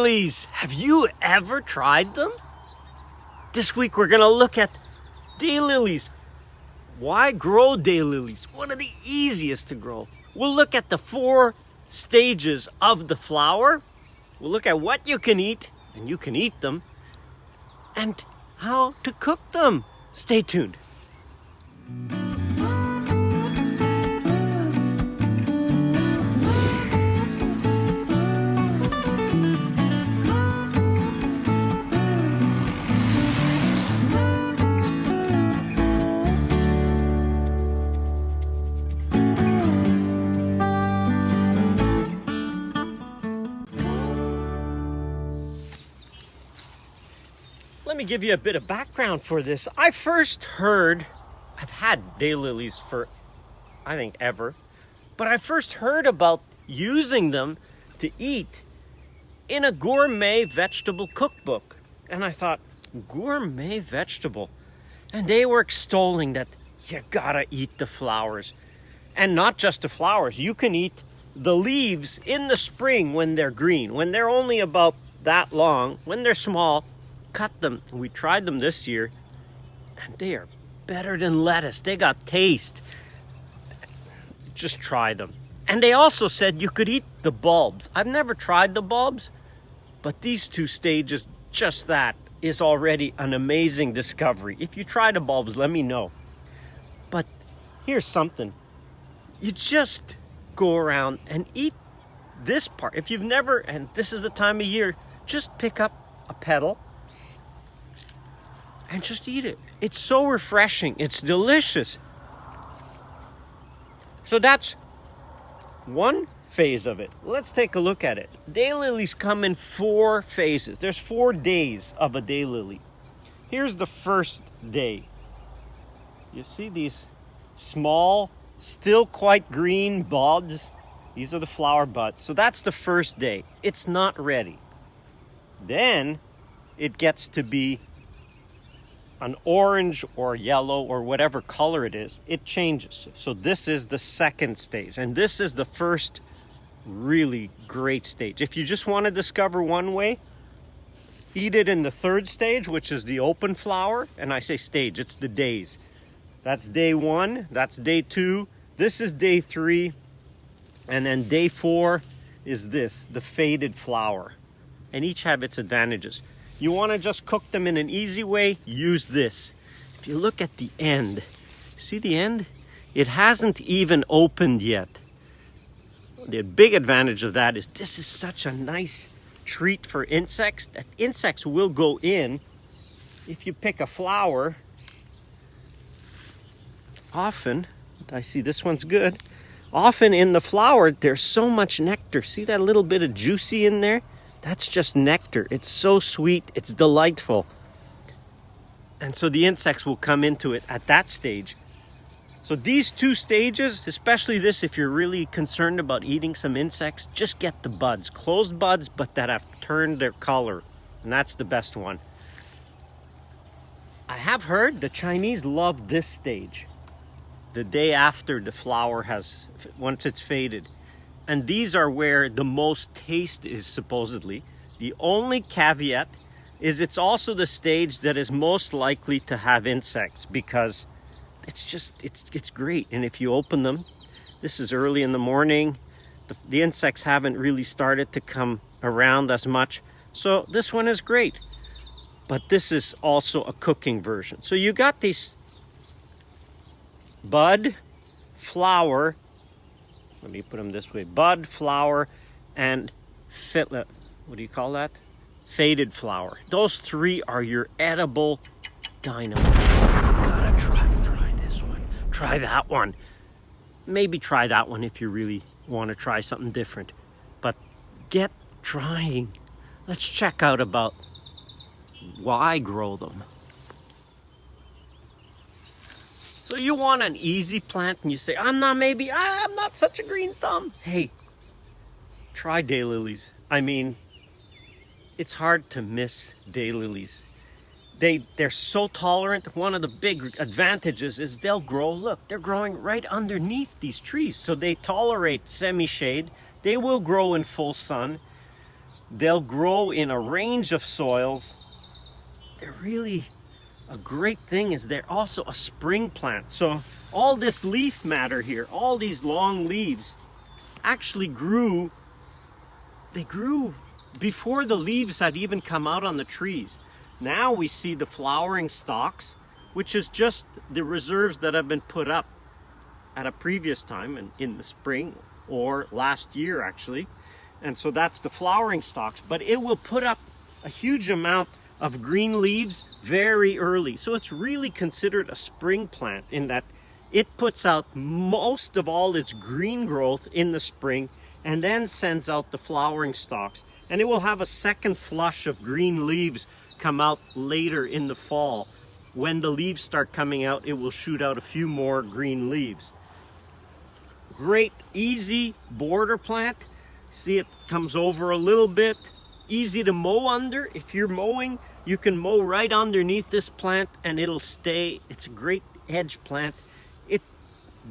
Daylilies, have you ever tried them? This week we're going to look at daylilies. Why grow daylilies? One of the easiest to grow. We'll look at the 4 stages of the flower. We'll look at what you can eat, and you can eat them, and how to cook them. Stay tuned. Let me give you a bit of background for this. I've had daylilies for, I think, ever, but I first heard about using them to eat in a gourmet vegetable cookbook. And I thought, gourmet vegetable? And they were extolling that you gotta eat the flowers. And not just the flowers, you can eat the leaves in the spring when they're green, when they're only about that long, when they're small. Cut them. We tried them this year, and they are better than lettuce. They got taste. Just try them. And they also said you could eat the bulbs. I've never tried the bulbs, but these 2 stages, just that, is already an amazing discovery. If you try the bulbs, let me know. But here's something. You just go around and eat this part. If you've never, and this is the time of year, just pick up a petal and just eat it. It's so refreshing. It's delicious. So that's one phase of it. Let's take a look at it. Daylilies come in 4 phases. There's 4 days of a daylily. Here's the first day. You see these small, still quite green buds? These are the flower buds. So that's the first day. It's not ready. Then it gets to be an orange or yellow or whatever color it is. It changes. So this is the second stage, and this is the first really great stage. If you just want to discover one way, eat it in the 3rd stage, which is the open flower. And I say stage, it's the days. That's day 1, that's day 2, this is day 3, and then day 4 is this, the faded flower. And each have its advantages. You want to just cook them in an easy way, use this. If you look at the end, see the end? It hasn't even opened yet. The big advantage of that is this is such a nice treat for insects, that insects will go in. If you pick a flower, often, I see this one's good, often in the flower there's so much nectar. See that little bit of juicy in there? That's just nectar. It's so sweet. It's delightful. And so the insects will come into it at that stage. So these 2 stages, especially this, if you're really concerned about eating some insects, just get the buds. Closed buds, but that have turned their color. And that's the best one. I have heard the Chinese love this stage. The day after the flower has, once it's faded. And these are where the most taste is, supposedly. The only caveat is it's also the stage that is most likely to have insects, because it's great. And if you open them, this is early in the morning, the insects haven't really started to come around as much. So this one is great. But this is also a cooking version. So you got these bud, flower, let me put them this way, bud, flower, and what do you call that? Faded flower. Those 3 are your edible dynamite. You gotta try this one. Try that one. Maybe try that one if you really want to try something different. But get trying. Let's check out about why grow them. So you want an easy plant and you say, I'm not such a green thumb. Hey, try daylilies. I mean, it's hard to miss daylilies. They're so tolerant. One of the big advantages is they'll grow, look, they're growing right underneath these trees. So they tolerate semi-shade. They will grow in full sun. They'll grow in a range of soils. They're really a great thing is they're also a spring plant. So all this leaf matter here, all these long leaves actually grew. They grew before the leaves had even come out on the trees. Now we see the flowering stalks, which is just the reserves that have been put up at a previous time in the spring or last year actually. And so that's the flowering stalks, but it will put up a huge amount of green leaves very early. So it's really considered a spring plant in that it puts out most of all its green growth in the spring and then sends out the flowering stalks. And it will have a second flush of green leaves come out later in the fall. When the leaves start coming out, it will shoot out a few more green leaves. Great, easy border plant. See, it comes over a little bit. Easy to mow under. If you're mowing, you can mow right underneath this plant and it'll stay. It's a great hedge plant.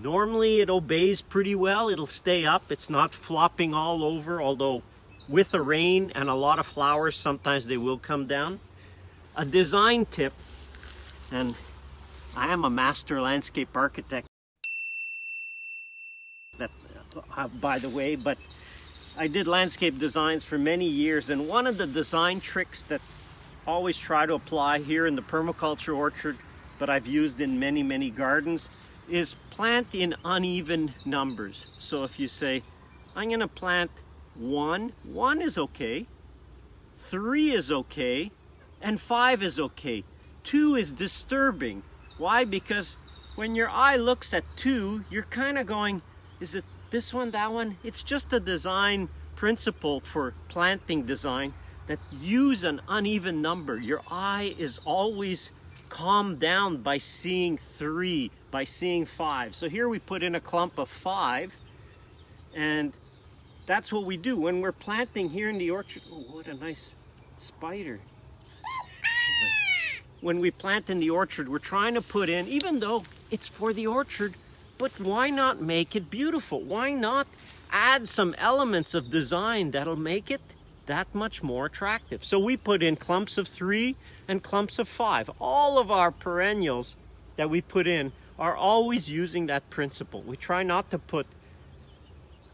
Normally it obeys pretty well. It'll stay up. It's not flopping all over, although with the rain and a lot of flowers, sometimes they will come down. A design tip, and I am a master landscape architect, by the way, but I did landscape designs for many years, and one of the design tricks that I always try to apply here in the permaculture orchard, but I've used in many gardens, is plant in uneven numbers. So if you say, I'm going to plant 1 is okay, 3 is okay, and 5 is okay. 2 is disturbing. Why? Because when your eye looks at 2, you're kind of going, is it this one, that one? It's just a design principle for planting design that use an uneven number. Your eye is always calmed down by seeing 3, by seeing 5. So here we put in a clump of 5, and that's what we do when we're planting here in the orchard. Oh, what a nice spider. When we plant in the orchard, we're trying to put in, even though it's for the orchard, but why not make it beautiful? Why not add some elements of design that'll make it that much more attractive? So we put in clumps of 3 and clumps of 5. All of our perennials that we put in are always using that principle. We try not to put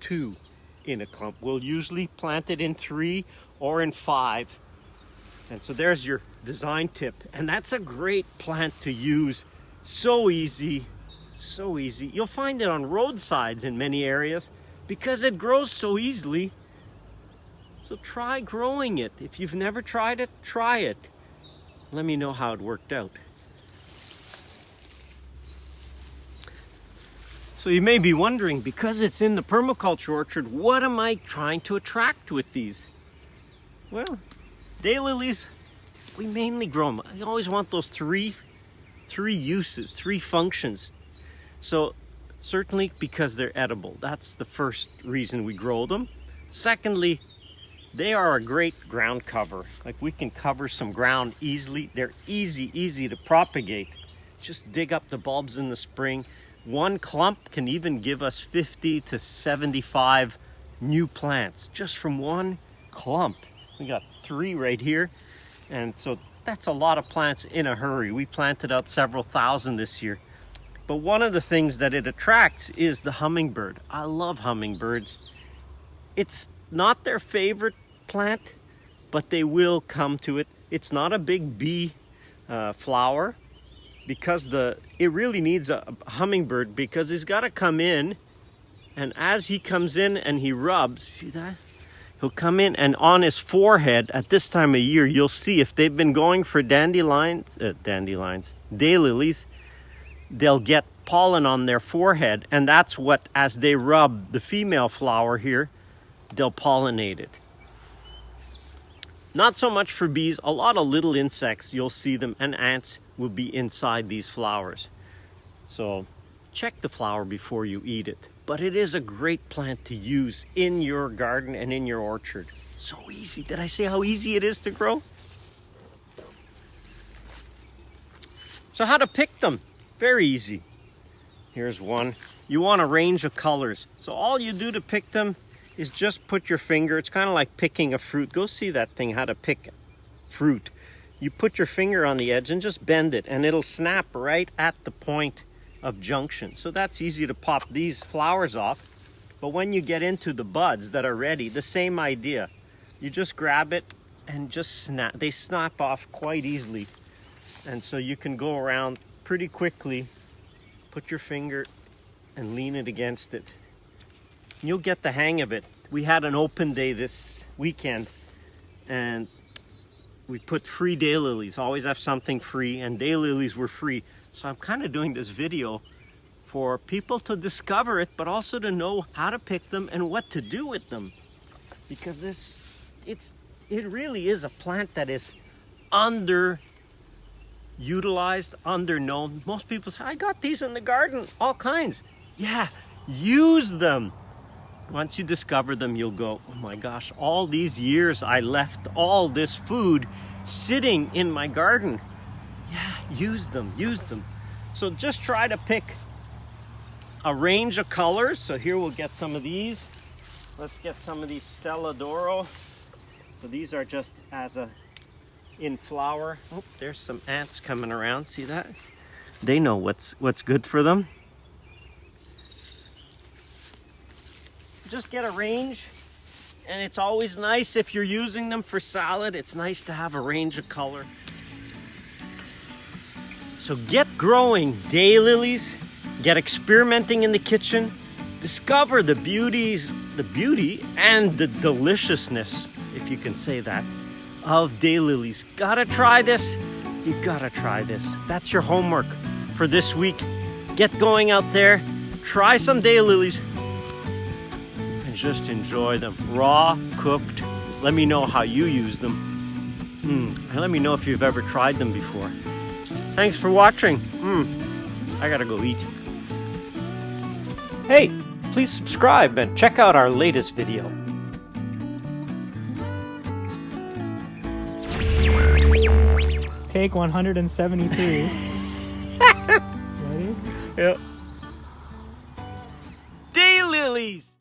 2 in a clump. We'll usually plant it in 3 or in 5. And so there's your design tip. And that's a great plant to use. So easy, so easy. You'll find it on roadsides in many areas because it grows so easily. So try growing it. If you've never tried it, try it. Let me know how it worked out. So you may be wondering, because it's in the permaculture orchard, what am I trying to attract with these? Well, daylilies, we mainly grow them. I always want those three uses, 3 functions. So certainly because they're edible. That's the first reason we grow them. Secondly, they are a great ground cover. Like, we can cover some ground easily. They're easy to propagate. Just dig up the bulbs in the spring. One clump can even give us 50 to 75 new plants just from one clump. We got 3 right here. And so that's a lot of plants in a hurry. We planted out several thousand this year. But one of the things that it attracts is the hummingbird. I love hummingbirds. It's not their favorite plant, but they will come to it. It's not a big bee flower because it really needs a hummingbird, because he's got to come in, and as he comes in and he rubs, see that? He'll come in, and on his forehead at this time of year, you'll see if they've been going for daylilies, they'll get pollen on their forehead, and that's what, as they rub the female flower here, they'll pollinate it. Not so much for bees. A lot of little insects, you'll see them, and ants will be inside these flowers. So check the flower before you eat it. But it is a great plant to use in your garden and in your orchard. So easy. Did I say how easy it is to grow? So how to pick them? Very easy. Here's one. You want a range of colors. So all you do to pick them is just put your finger, it's kind of like picking a fruit. Go see that thing, how to pick fruit. You put your finger on the edge and just bend it, and it'll snap right at the point of junction. So that's easy to pop these flowers off. But when you get into the buds that are ready, the same idea. You just grab it and just snap. They snap off quite easily. And so you can go around pretty quickly, put your finger and lean it against it. You'll get the hang of it. We had an open day this weekend, and we put free daylilies. Always have something free, and daylilies were free. So I'm kind of doing this video for people to discover it, but also to know how to pick them and what to do with them. Because it really is a plant that is underutilized, underknown. Most people say, I got these in the garden, all kinds. Yeah, use them. Once you discover them, you'll go, oh my gosh, all these years I left all this food sitting in my garden. Yeah, use them, use them. So just try to pick a range of colors. So here we'll get some of these. Let's get some of these Stella d'Oro. So these are just in flower. Oh, there's some ants coming around. See that? They know what's good for them. Just get a range, and it's always nice if you're using them for salad. It's nice to have a range of color. So get growing daylilies, get experimenting in the kitchen, discover the beauty and the deliciousness, if you can say that, of daylilies. Gotta try this. You gotta try this. That's your homework for this week. Get going out there, try some daylilies, and just enjoy them. Raw, cooked. Let me know how you use them. And let me know if you've ever tried them before. Thanks for watching. I gotta go eat. Hey, please subscribe and check out our latest video. Take 173. Ready? Yep. Daylilies!